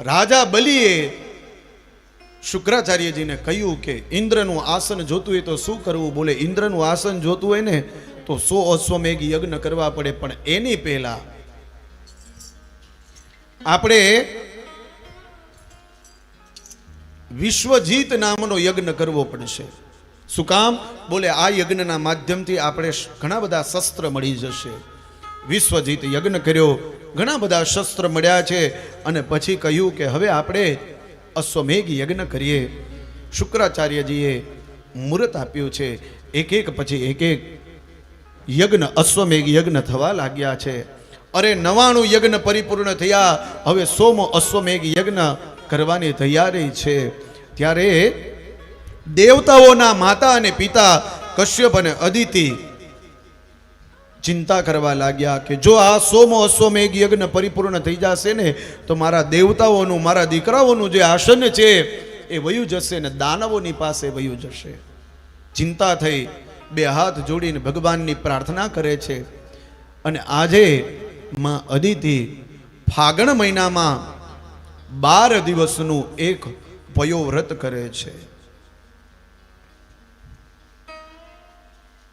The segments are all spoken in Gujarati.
રાજા બલિએ શુક્રાચાર્યજીને કહ્યું કે ઇન્દ્રનું આસન જોતું હોય તો શું કરવું? બોલે ઇન્દ્રનું આસન જોતું હોય ને તો 100 અશ્વમેઘ યજ્ઞ કરવા પડે, પણ એની પહેલા આપણે વિશ્વજીત નામનો યજ્ઞ કરવો પડશે. શું કામ? બોલે આ યજ્ઞના માધ્યમથી આપણે ઘણા બધા શસ્ત્ર મળી જશે. વિશ્વજીત યજ્ઞ કર્યો, ઘણા બધા શસ્ત્ર મળ્યા છે, અને પછી કહ્યું કે હવે આપણે અશ્વમેઘ યજ્ઞ કરીએ. શુક્રાચાર્યજીએ મુહૂર્ત આપ્યું છે. એક એક પછી એક એક યજ્ઞ અશ્વમેઘ યજ્ઞ થવા લાગ્યા છે. અરે 99 યજ્ઞ પરિપૂર્ણ થયા. હવે 100મો અશ્વમેઘ યજ્ઞ કરવાની તૈયારી છે. ત્યારે દેવતાઓના માતા અને પિતા કશ્યપ અને અદિતિ ચિંતા કરવા લાગ્યા કે જો આ 100મો અશ્વમેઘ યજ્ઞ પરિપૂર્ણ થઈ જશે ને તો મારા દેવતાઓનું, મારા દીકરાઓનું જે આસન છે એ વયું જશે ને દાનવોની પાસે વયું જશે. ચિંતા થઈ, બે હાથ જોડીને ભગવાનની પ્રાર્થના કરે છે. અને આજે માં અદિતિ ફાગણ મહિનામાં 12 દિવસનું એક પયોવ્રત કરે છે.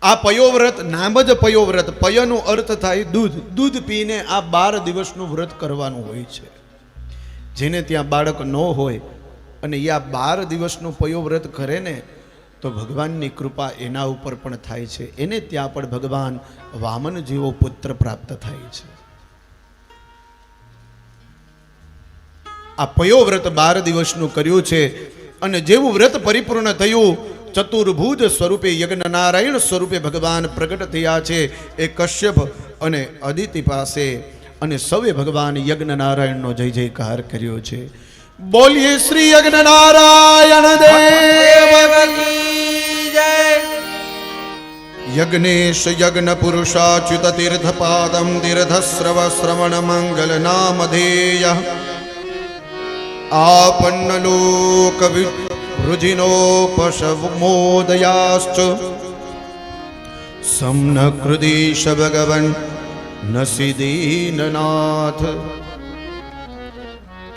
આ પયોવ્રત નામ જ પયોવ્રત. પયનો અર્થ થાય દૂધ. દૂધ પીને આ 12 દિવસનું વ્રત કરવાનું હોય છે. જેને ત્યાં બાળક ન હોય અને એ આ 12 દિવસનું પયોવ્રત કરે ને તો ભગવાનની કૃપા એના ઉપર પણ થાય છે. એને ત્યાં પણ ભગવાન વામન જેવો પુત્ર પ્રાપ્ત થાય છે. આ પયોવ્રત 12 દિવસનું કર્યું છે. અને જેવું વ્રત પરિપૂર્ણ થયું, ચતુર્ભુજ સ્વરૂપે યજ્ઞ નારાયણ સ્વરૂપે ભગવાન પ્રગટ થયા છે એ કશ્યપ અને અદિતિ પાસે. અને સૌએ ભગવાન યજ્ઞ નારાયણનો જય જયકાર કર્યો છે. બોલીએ શ્રી યજ્ઞ નારાયણ દેવ કી જય. યજ્ઞેશ યજ્ઞ પુરુષાચ્યુત તીર્થ પાદમ તીર્થસ્રવ શ્રવણ મંગલ નામધેય આપન્ન લોક વૃજિનોપશમોદયાશ્ચ સમનકૃદીશ ભગવન નસીદીનનાથ.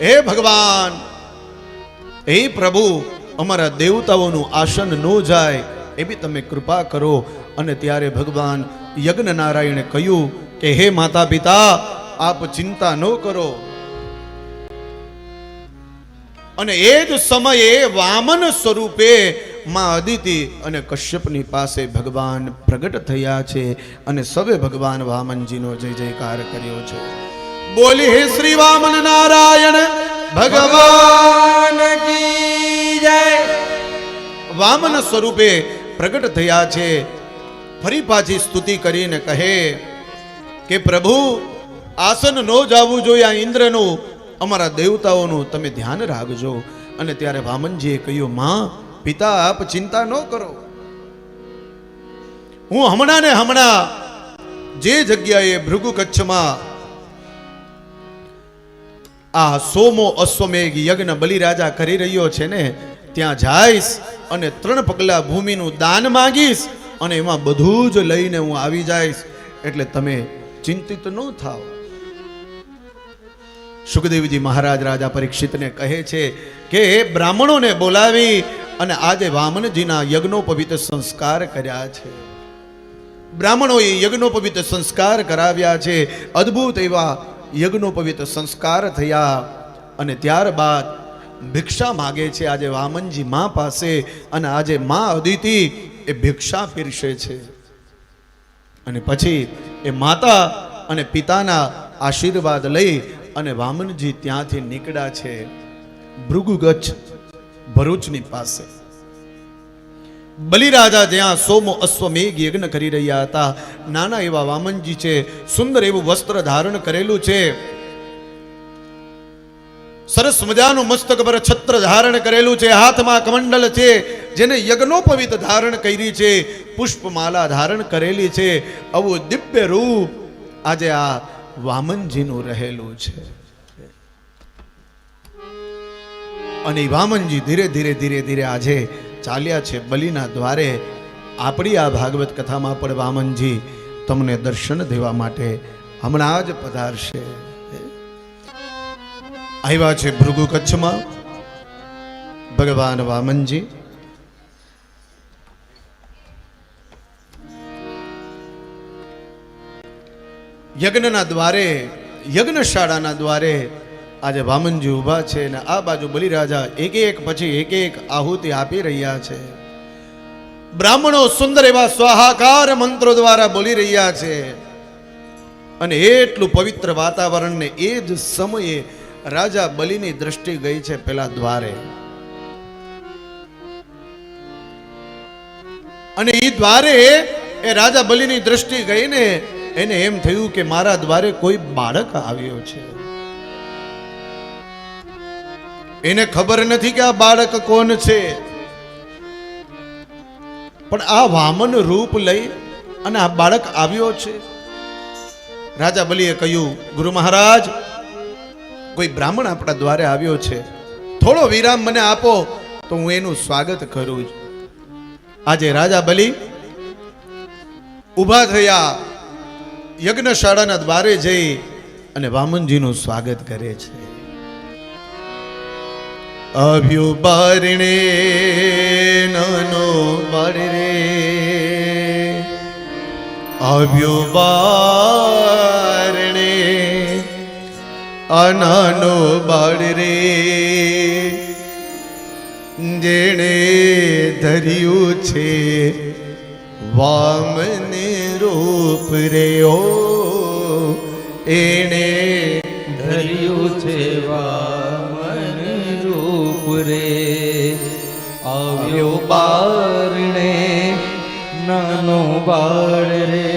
હે ભગવાન, હે પ્રભુ, અમારા દેવતાઓનું આસન ન જાય એવી તમે કૃપા કરો. અને ત્યારે ભગવાન યજ્ઞ નારાયણે કહ્યું કે હે માતા પિતા, આપ ચિંતા ન કરો. અને એ જ સમયે વામન સ્વરૂપે માં અદિતિ અને કશ્યપની પાસે ભગવાન પ્રગટ થયા છે. અને સવે ભગવાન વામનજીનો જય જયકાર કર્યો છે. બોલી હે શ્રી વામન નારાયણ ભગવાન કી જય. વામન સ્વરૂપે પ્રગટ થયા છે. ફરી પાછી સ્તુતિ કરીને કહે કે પ્રભુ, આસન ન જાવું જોઈએ આ ઇન્દ્રનું, અમારા દેવતાઓનું તમે ધ્યાન રાખજો. અને ત્યારે વામનજીએ કહ્યું, માં પિતા, આપ ચિંતા ન કરો. હું હમણાં ને હમણાં જે જગ્યાએ ભૃગુ કચ્છમાં આ 100મો અશ્વમેઘ યજ્ઞ બલિરાજા કરી રહ્યો છે ને ત્યાં જઈશ અને 3 પગલા ભૂમિનું દાન માંગીશ અને એમાં બધું જ લઈને હું આવી જઈશ. એટલે તમે ચિંતિત ન થાઓ. સુખદેવજી મહારાજ રાજા પરીક્ષિતને કહે છે કે બ્રાહ્મણોને બોલાવી અને આજે વામનજીના યજ્ઞોપવિત સંસ્કાર કર્યા છે. બ્રાહ્મણોએ યજ્ઞોપવિત સંસ્કાર કરાવ્યા છે. અદ્ભુત એવા યજ્ઞોપવિત સંસ્કાર થયા. અને ત્યારબાદ ભિક્ષા માગે છે આજે વામનજી માં પાસે. અને આજે માં અદિતિ એ ભિક્ષા પીરસે છે. અને પછી એ માતા અને પિતાના આશીર્વાદ લઈ અને વામનજી ત્યાંથી નીકળ્યા છે ભૃગુગચ્છ ભરૂચની પાસે. બલિરાજા જ્યાં 100મો અશ્વમેઘ યજ્ઞ કરી રહ્યા હતા, નાના એવા વામનજી છે. સુંદર એવું વસ્ત્ર ધારણ કરેલું છે. સરસ મજાનું મસ્તક પર છત્ર ધારણ કરેલું છે. હાથમાં કમંડલ છે જેને યજ્ઞોપવિત ધારણ કરી છે. પુષ્પમાલા ધારણ કરેલી છે. આવું દિવ્ય રૂપ આજે આ વામનજીનું રહેલું છે. અને વામનજી ધીરે ધીરે ધીરે ધીરે આજે ચાલ્યા છે બલિના દ્વારે. આપણી આ ભાગવત કથામાં પણ વામનજી તમને દર્શન દેવા માટે હમણાં જ પધારશે. આવ્યા છે ભૃગુ કચ્છમાં ભગવાન વામનજી. યજ્ઞના દ્વારે, યજ્ઞશાળાના દ્વારે આજે વામનજી ઊભા છે અને આ બાજુ બલિરાજા એક એક પછી એક એક આહુતિ આપી રહ્યા છે. બ્રાહ્મણો સુંદર એવા સ્વાહાકાર મંત્રો દ્વારા બોલી રહ્યા છે અને એટલું પવિત્ર વાતાવરણને એ જ સમયે રાજા બલિની દ્રષ્ટિ ગઈ છે પેલા દ્વારે. અને એ દ્વારે એ રાજા બલિની દ્રષ્ટિ ગઈ ને એને એમ થયું કે મારા દ્વારે કોઈ બાળક આવ્યો છે. એને ખબર નથી કે આ બાળક કોણ છે, પણ આ વામન રૂપ લઈ અને આ બાળક આવ્યો છે. રાજા બલિએ કહ્યું, ગુરુ મહારાજ, કોઈ બ્રાહ્મણ આપણા દ્વારે આવ્યો છે, થોડો વિરામ મને આપો તો હું એનું સ્વાગત કરું. આજે રાજા બલિ ઊભા થયા, યજ્ઞશાળાના દ્વારે જઈ અને વામનજીનું સ્વાગત કરે છે. આવ્યો બારણે નાનો બાળ રે, આવ્યો બારણે આ નાનો બાળ રે, જેણે ધર્યું છે વામન રૂપ રે. ઓ એણે ધર્યું છે વામન રૂપ રે. આવ્યો બારણે નાનો બાળ રે,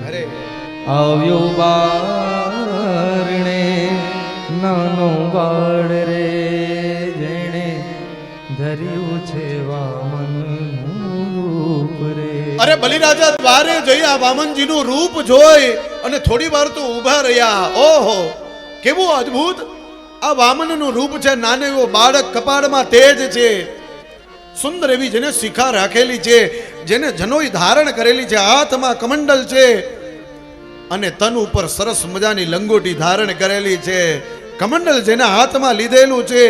અરે આવ્યો બારણે નાનો બાળ રે, જેણે ધર્યું છે વામન રૂપ રે. અરે બલિરાજા દ્વારે જઈ આ વામનજીનું રૂપ જોઈ અને થોડી વાર તો ઊભા રહ્યા. ઓહો, કેવું અદ્ભુત આ વામનનું રૂપ છે. નાનો એવો બાળક, કપાળમાં તેજ છે, સુંદર એવી જેને શિખા રાખેલી છે, જેને જનોઈ ધારણ કરેલી છે, હાથમાં કમંડલ છે અને તન ઉપર સરસ મજાની લંગોટી ધારણ કરેલી છે, કમંડલ જેના હાથમાં લીધેલું છે.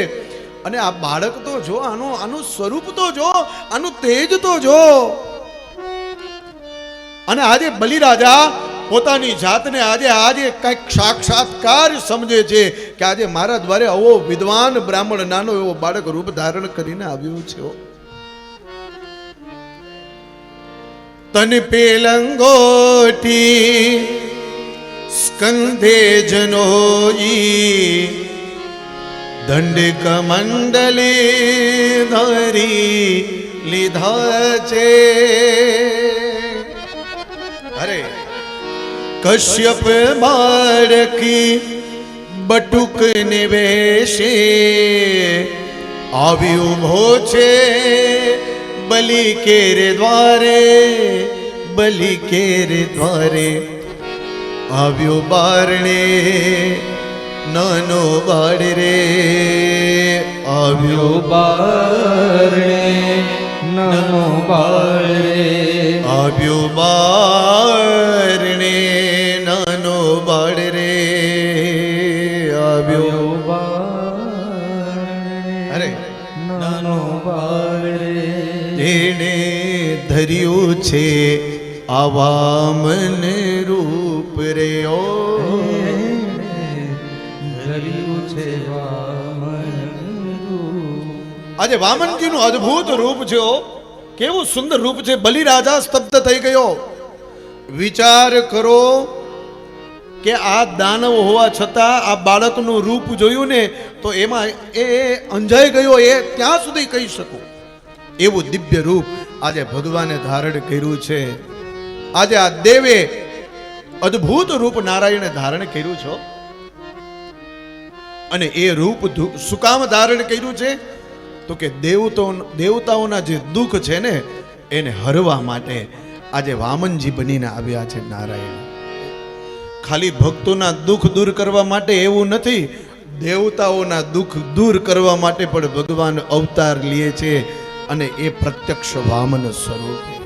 અને આ બાળક તો જો, આનું સ્વરૂપ તો જો, આનું તેજ તો જો. અને આજે બલિરાજા પોતાની જાતને આજે કંઈક સાક્ષાત્કાર સમજે છે કે આજે મારા દ્વારે આવો વિદ્વાન બ્રાહ્મણ નાનો એવો બાળક રૂપ ધારણ કરીને આવ્યો છે. તન પે લંગોટી સ્કંધે જનોઈ, દંડ કમંડલી ધરી લીધા છે. અરે કશ્યપ બાળકી બટુક નિવેશે, આવ્યો ઉભો છે બલિ કેરે દ્વારે, બલિ કેરે દ્વારે. આવ્યો બારણે નાનો બાળ રે, આવ્યો બારણે નાનો બાળ રે, આવ્યો બારણે નાનો બાળ રે, આવ્યો બારણે અરે નાનો બાળ રે, તેણે ધર્યું છે આ વામન રૂપ રે. ઓ ધર્યું છે વામન રૂપ. આજે વામનજીનું અદ્ભુત રૂપ છે. કેવું સુંદર રૂપ છે. બલિરાજા સ્તબ્ધ થઈ ગયો. વિચાર કરો કે આ દાનવ હોવા છતાં આ બાળકનું રૂપ જોયું ને તો એમાં એ અંજાઈ ગયો, એ ત્યાં સુધી કહી શકું એવું દિવ્ય રૂપ આજે ભગવાને ધારણ કર્યું છે. આજે આ દેવે અદ્ભુત રૂપ નારાયણે ધારણ કર્યું છે. અને એ રૂપ શું કામ ધારણ કર્યું છે તો કે દેવતાઓના જે દુઃખ છે ને એને હરવા માટે આજે વામનજી બનીને આવ્યા છે નારાયણ. ખાલી ભક્તોના દુઃખ દૂર કરવા માટે એવું નથી, દેવતાઓના દુઃખ દૂર કરવા માટે પણ ભગવાન અવતાર લે છે અને એ પ્રત્યક્ષ વામન સ્વરૂપે.